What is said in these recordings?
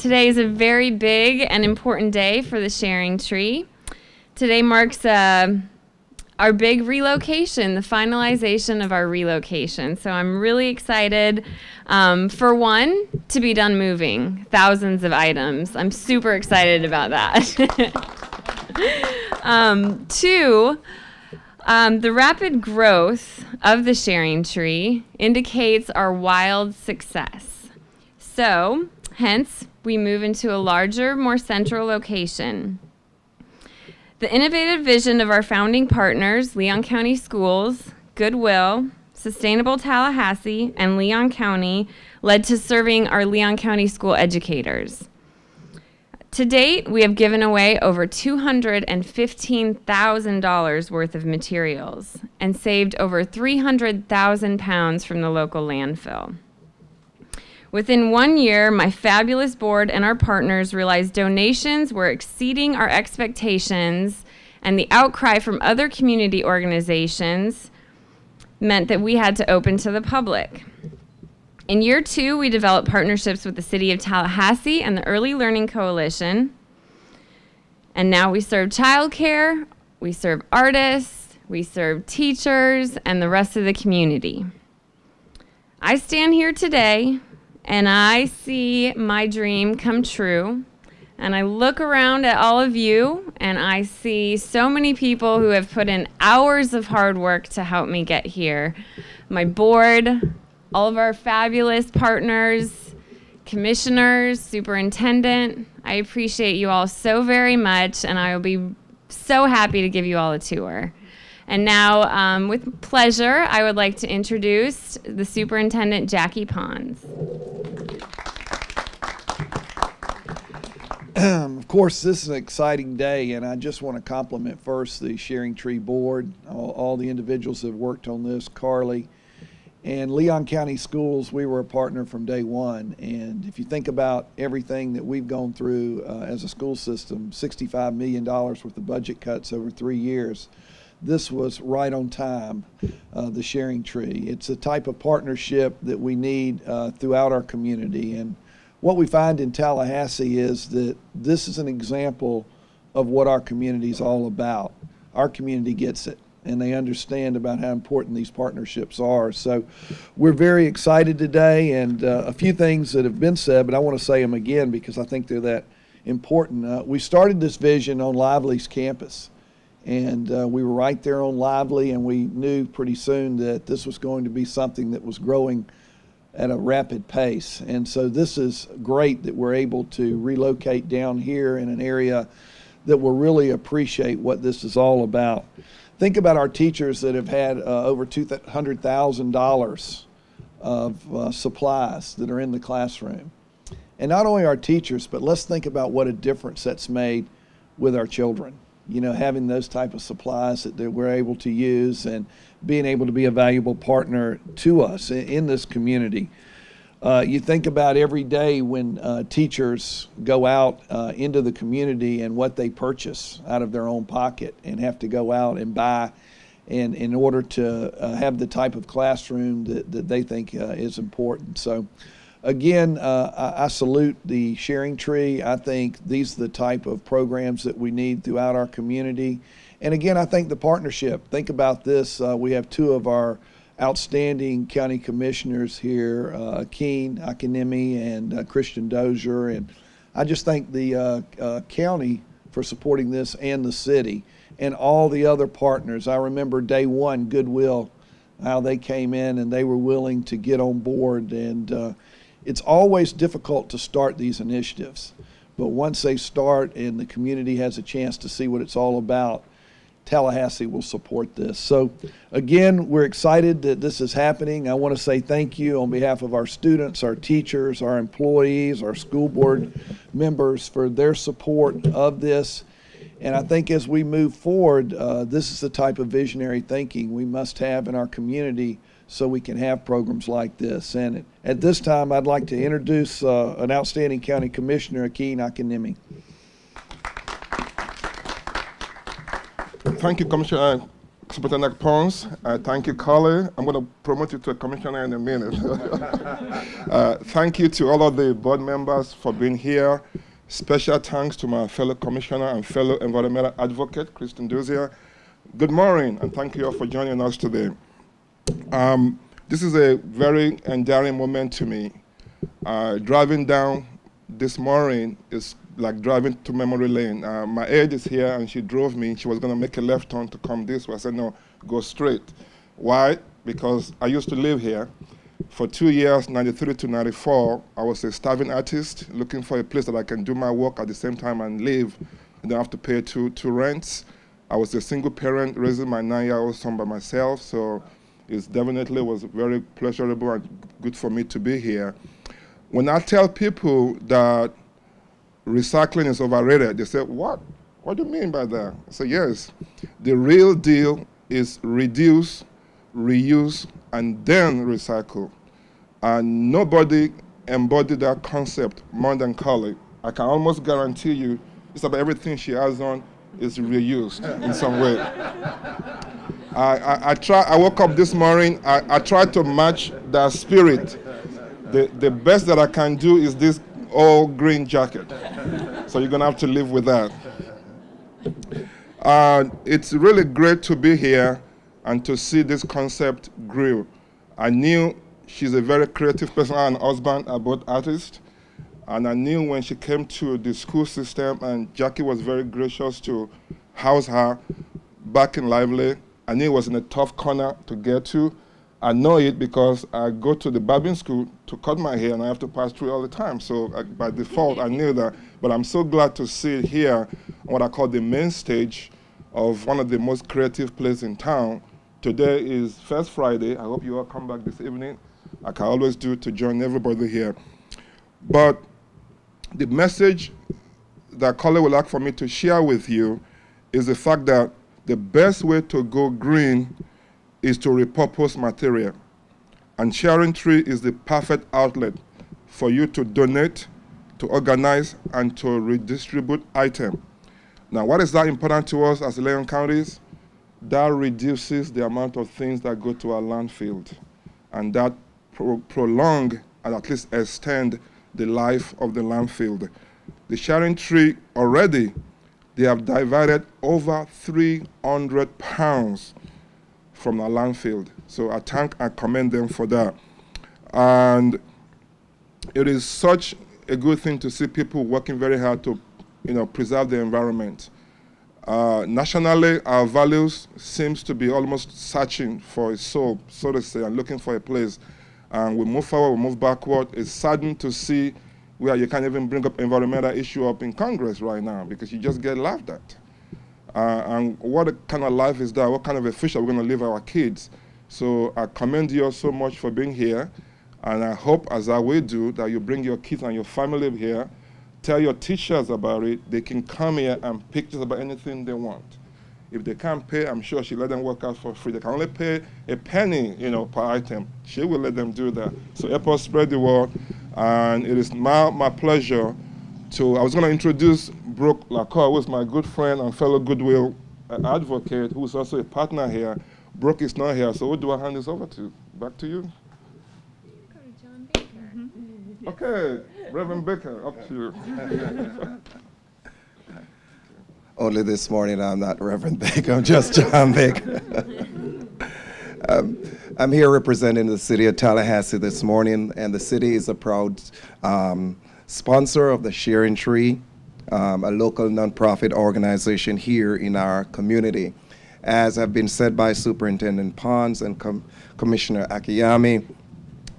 Today is a very big and important day for the Sharing Tree. Today marks our big relocation, the finalization of our relocation. So I'm really excited, for one, to be done moving thousands of items. I'm super excited about that. Two, the rapid growth of the Sharing Tree indicates our wild success. So, hence, we move into a larger, more central location. The innovative vision of our founding partners, Leon County Schools, Goodwill, Sustainable Tallahassee, and Leon County, led to serving our Leon County school educators. To date, we have given away over $215,000 worth of materials and saved over 300,000 pounds from the local landfill. Within 1 year, my fabulous board and our partners realized donations were exceeding our expectations, and the outcry from other community organizations meant that we had to open to the public. In year 2, we developed partnerships with the City of Tallahassee and the Early Learning Coalition, and now we serve childcare, we serve artists, we serve teachers, and the rest of the community. I stand here today and I see my dream come true, and I look around at all of you, and I see so many people who have put in hours of hard work to help me get here. My board, all of our fabulous partners, commissioners, superintendent, I appreciate you all so very much, and I will be so happy to give you all a tour. And now, with pleasure, I would like to introduce the Superintendent Jackie Pons. Of course, this is an exciting day, and I just want to compliment first the Sharing Tree Board, all the individuals that have worked on this, Carly. And Leon County Schools, we were a partner from day one. And if you think about everything that we've gone through as a school system, $65 million worth of budget cuts over 3 years, this was right on time, the Sharing Tree. It's a type of partnership that we need throughout our community. And what we find in Tallahassee is that this is an example of what our community is all about. Our community gets it, and they understand about how important these partnerships are. So we're very excited today, and a few things that have been said, but I want to say them again because I think they're that important. We started this vision on Lively's campus. And we were right there on Lively, and we knew pretty soon that this was going to be something that was growing at a rapid pace. And so this is great that we're able to relocate down here in an area that will really appreciate what this is all about. Think about our teachers that have had over $200,000 of supplies that are in the classroom. And not only our teachers, but let's think about what a difference that's made with our children. You know, having those type of supplies that we're able to use and being able to be a valuable partner to us in this community. You think about every day when teachers go out into the community and what they purchase out of their own pocket and have to go out and buy and in order to have the type of classroom that they think is important. So again, I salute the Sharing Tree. I think these are the type of programs that we need throughout our community. And again, I think the partnership. Think about this. We have two of our outstanding county commissioners here, Keene Akinemi and Christian Dozier. And I just thank the county for supporting this and the city and all the other partners. I remember day one, Goodwill, how they came in and they were willing to get on board. And it's always difficult to start these initiatives, but once they start and the community has a chance to see what it's all about, Tallahassee will support this. So again, we're excited that this is happening. I want to say thank you on behalf of our students, our teachers, our employees, our school board members for their support of this. And I think as we move forward, this is the type of visionary thinking we must have in our community so we can have programs like this. And at this time, I'd like to introduce an outstanding county commissioner, Keene Akinemi. Thank you, Commissioner. Superintendent Pons. Thank you, Carly. I'm going to promote you to a commissioner in a minute. Thank you to all of the board members for being here. Special thanks to my fellow commissioner and fellow environmental advocate, Kristen Dozier. Good morning, and thank you all for joining us today. This is a very endearing moment to me. Driving down this morning is like driving to memory lane. My aide is here, and she drove me. She was going to make a left turn to come this way. I said, no, go straight. Why? Because I used to live here. For 2 years, 93 to 94, I was a starving artist looking for a place that I can do my work at the same time and live and don't have to pay two rents. I was a single parent raising my 9-year-old son by myself, so it definitely was very pleasurable and good for me to be here. When I tell people that recycling is overrated, they say, what? What do you mean by that? I say, yes, the real deal is reduce, reuse, and then recycle. And nobody embodied that concept more than Carly. I can almost guarantee you just about everything she has on is reused in some way. I woke up this morning, I tried to match that spirit. The best that I can do is this all green jacket. So you're gonna have to live with that. It's really great to be here and to see this concept grow. I knew she's a very creative person. Her and husband are both artists. And I knew when she came to the school system, and Jackie was very gracious to house her back in Lively. I knew it was in a tough corner to get to. I know it because I go to the barbering school to cut my hair, and I have to pass through all the time. So by default, I knew that. But I'm so glad to see it here on what I call the main stage of one of the most creative places in town. Today is First Friday. I hope you all come back this evening. I can always do to join everybody here. But the message that Carly would like for me to share with you is the fact that the best way to go green is to repurpose material. And Sharing Tree is the perfect outlet for you to donate, to organize, and to redistribute items. Now, what is that important to us as Leon counties? That reduces the amount of things that go to our landfill, and that prolong and at least extend the life of the landfill. The Sharing Tree already, they have diverted over 300 pounds from our landfill. So I thank and commend them for that. And it is such a good thing to see people working very hard to, preserve the environment. Nationally, our values seems to be almost searching for a soul, so to say, and looking for a place. And we move forward, we move backward. It's saddening to see where you can't even bring up environmental issue up in Congress right now because you just get laughed at. And what kind of life is that? What kind of a future are we going to leave our kids? So I commend you all so much for being here. And I hope, as I will do, that you bring your kids and your family here. Tell your teachers about it. They can come here and pick just about anything they want. If they can't pay, I'm sure she'll let them work out for free. They can only pay a penny, per item. She will let them do that. So help us spread the word. And it is my pleasure I was going to introduce Brooke Lacour, who is my good friend and fellow Goodwill advocate, who is also a partner here. Brooke is not here, so who do I hand this over to? Back to you. Go to John Baker. Okay, Reverend Baker, up to you. Only this morning I'm not Reverend Baker, I'm just John Baker. I'm here representing the city of Tallahassee this morning, and the city is a proud sponsor of the Sharing Tree, a local nonprofit organization here in our community. As have been said by Superintendent Pons and Commissioner Akiyami,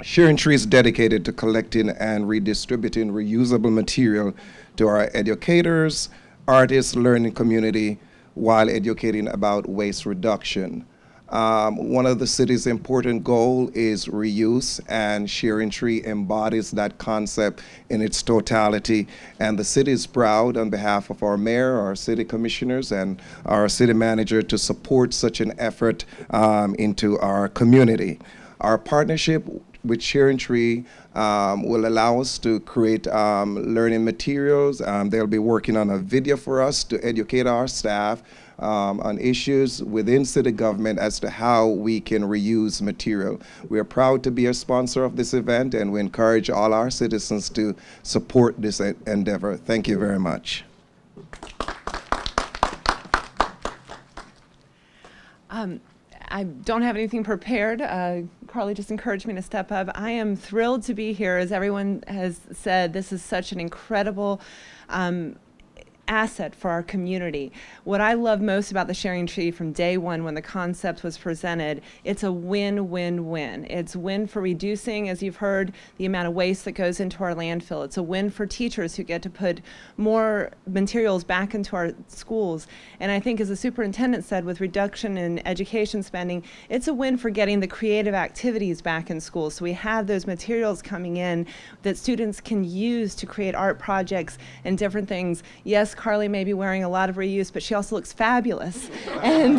Sharing Tree is dedicated to collecting and redistributing reusable material to our educators, artists, learning community, while educating about waste reduction. One of the city's important goals is reuse, and Sharing Tree embodies that concept in its totality. And the city is proud on behalf of our mayor, our city commissioners, and our city manager to support such an effort into our community. Our partnership with Sharing Tree will allow us to create learning materials. They'll be working on a video for us to educate our staff on issues within city government as to how we can reuse material. We are proud to be a sponsor of this event, and we encourage all our citizens to support this endeavor. Thank you very much. I don't have anything prepared. Carly just encouraged me to step up. I am thrilled to be here. As everyone has said, this is such an incredible asset for our community. What I love most about the Sharing Tree from day one when the concept was presented, it's a win-win-win. It's win for reducing, as you've heard, the amount of waste that goes into our landfill. It's a win for teachers who get to put more materials back into our schools. And I think, as the superintendent said, with reduction in education spending, it's a win for getting the creative activities back in schools. So we have those materials coming in that students can use to create art projects and different things. Yes, Carly may be wearing a lot of reuse, but she also looks fabulous. And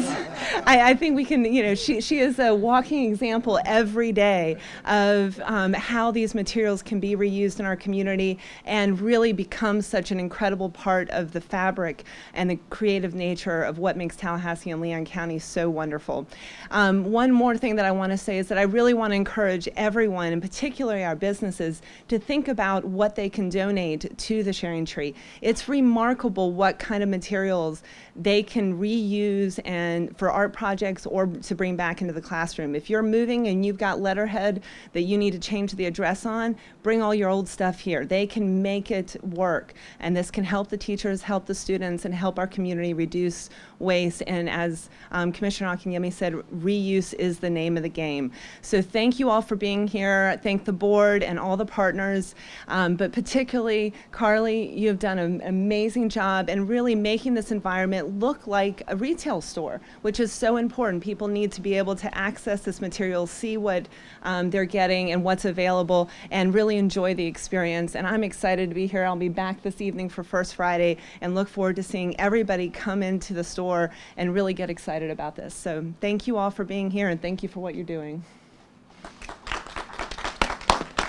I think we can, you know, she is a walking example every day of how these materials can be reused in our community and really become such an incredible part of the fabric and the creative nature of what makes Tallahassee and Leon County so wonderful. One more thing that I want to say is that I really want to encourage everyone, and particularly our businesses, to think about what they can donate to the Sharing Tree. It's remarkable what kind of materials they can reuse and for art projects or to bring back into the classroom. If you're moving and you've got letterhead that you need to change the address on, bring all your old stuff here. They can make it work, and this can help the teachers, help the students, and help our community reduce waste. And as Commissioner Akinyemi said, reuse is the name of the game. So thank you all for being here. Thank the board and all the partners, but particularly Carly, you've done an amazing job and really making this environment look like a retail store, which is so important. People need to be able to access this material, see what they're getting and what's available, and really enjoy the experience. And I'm excited to be here. I'll be back this evening for First Friday and look forward to seeing everybody come into the store and really get excited about this. So thank you all for being here, and thank you for what you're doing.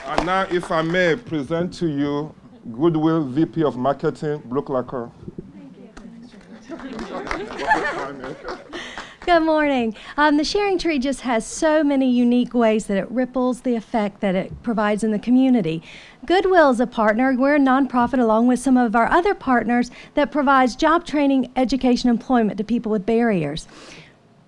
And now, if I may present to you Goodwill VP of Marketing, Brooke Lacour. Good morning. The Sharing Tree just has so many unique ways that it ripples the effect that it provides in the community. Goodwill is a partner. We're a nonprofit along with some of our other partners that provides job training, education, employment to people with barriers.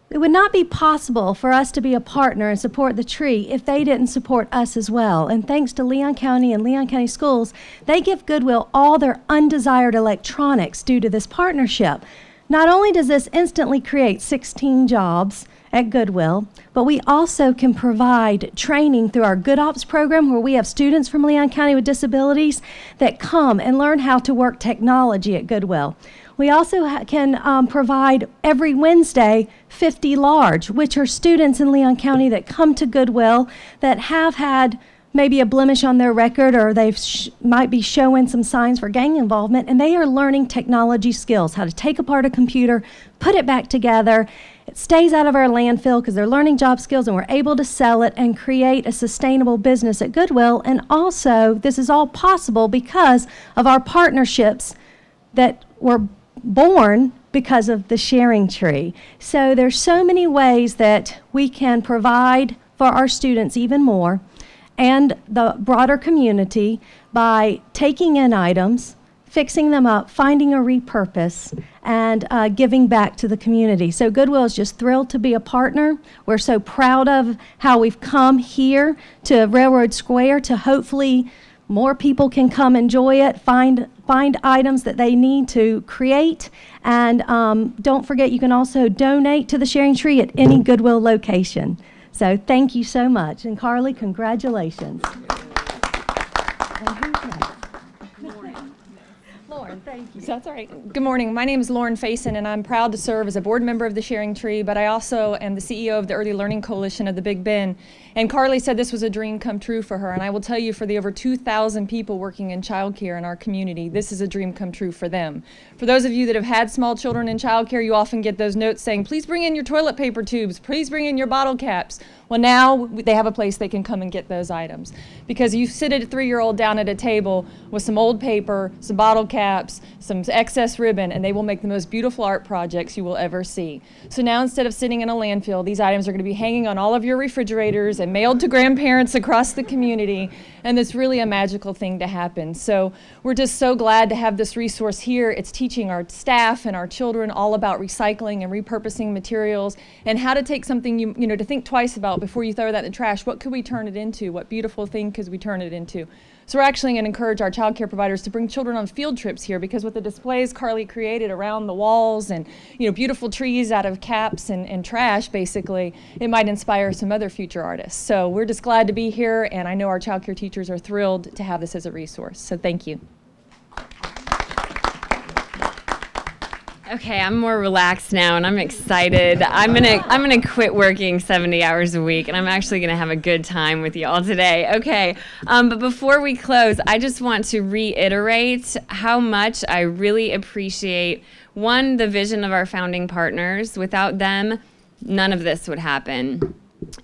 It would not be possible for us to be a partner and support the tree if they didn't support us as well. And thanks to Leon County and Leon County Schools, they give Goodwill all their undesired electronics due to this partnership. Not only does this instantly create 16 jobs at Goodwill, but we also can provide training through our Good Ops program, where we have students from Leon County with disabilities that come and learn how to work technology at Goodwill. We also can provide every Wednesday 50 Large, which are students in Leon County that come to Goodwill that have had maybe a blemish on their record, or they might be showing some signs for gang involvement, and they are learning technology skills, how to take apart a computer, put it back together. It stays out of our landfill because they're learning job skills, and we're able to sell it and create a sustainable business at Goodwill. And also, this is all possible because of our partnerships that were born because of the Sharing Tree. So there's so many ways that we can provide for our students even more and the broader community by taking in items, fixing them up, finding a repurpose, and giving back to the community. So Goodwill is just thrilled to be a partner. We're so proud of how we've come here to Railroad Square to hopefully more people can come enjoy it, find items that they need to create, and don't forget you can also donate to the Sharing Tree at any Goodwill location. So thank you so much. And Carly, congratulations. Lauren, thank you. So that's all right. Good morning. My name is Lauren Faison, and I'm proud to serve as a board member of the Sharing Tree, but I also am the CEO of the Early Learning Coalition of the Big Bend. And Carly said this was a dream come true for her, and I will tell you, for the over 2,000 people working in childcare in our community, this is a dream come true for them. For those of you that have had small children in childcare, you often get those notes saying, please bring in your toilet paper tubes, please bring in your bottle caps. Well, now they have a place they can come and get those items. Because you sit a 3-year-old down at a table with some old paper, some bottle caps, caps, some excess ribbon, and they will make the most beautiful art projects you will ever see. So now, instead of sitting in a landfill, these items are going to be hanging on all of your refrigerators and mailed to grandparents across the community, and it's really a magical thing to happen. So we're just so glad to have this resource here. It's teaching our staff and our children all about recycling and repurposing materials and how to take something you know to think twice about before you throw that in the trash. What could we turn it into? What beautiful thing could we turn it into? So we're actually going to encourage our child care providers to bring children on field trips here, because with the displays Carly created around the walls and beautiful trees out of caps and trash, basically, it might inspire some other future artists. So we're just glad to be here, and I know our child care teachers are thrilled to have this as a resource. So thank you. Okay, I'm more relaxed now, and I'm excited. I'm gonna quit working 70 hours a week, and I'm actually gonna have a good time with you all today. Okay, but before we close, I just want to reiterate how much I really appreciate, one, the vision of our founding partners. Without them, none of this would happen.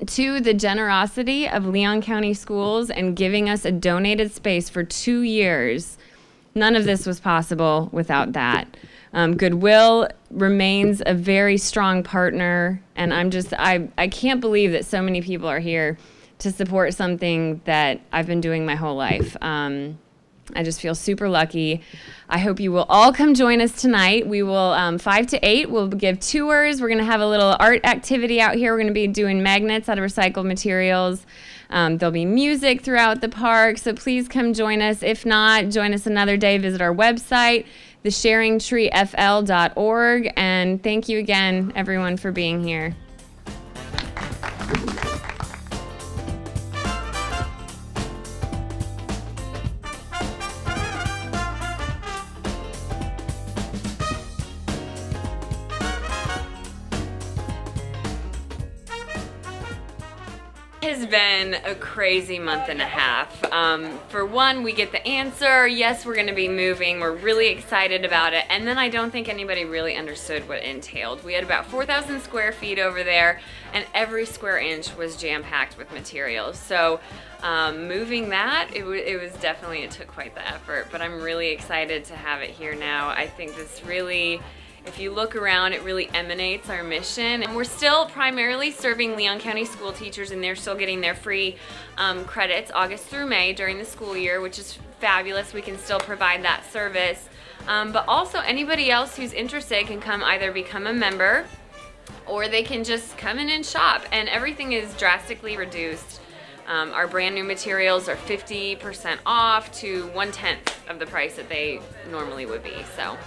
Two, the generosity of Leon County Schools and giving us a donated space for 2 years. None of this was possible without that. Goodwill remains a very strong partner, and I can't believe that so many people are here to support something that I've been doing my whole life. I just feel super lucky. I hope you will all come join us tonight. We will, 5 to 8, we'll give tours. We're going to have a little art activity out here. We're going to be doing magnets out of recycled materials. There'll be music throughout the park, so please come join us. If not, join us another day. Visit our website, thesharingtreefl.org, and thank you again, everyone, for being here. Has been a crazy month and a half. For one, we get the answer, yes, we're going to be moving. We're really excited about it. And then I don't think anybody really understood what it entailed. We had about 4,000 square feet over there, and every square inch was jam-packed with materials. So moving that, it took quite the effort, but I'm really excited to have it here now. I think this really, if you look around, it really emanates our mission. And we're still primarily serving Leon County school teachers, and they're still getting their free credits August through May during the school year, which is fabulous. We can still provide that service. But also anybody else who's interested can come either become a member, or they can just come in and shop. And everything is drastically reduced. Our brand new materials are 50% off to 1/10 of the price that they normally would be. So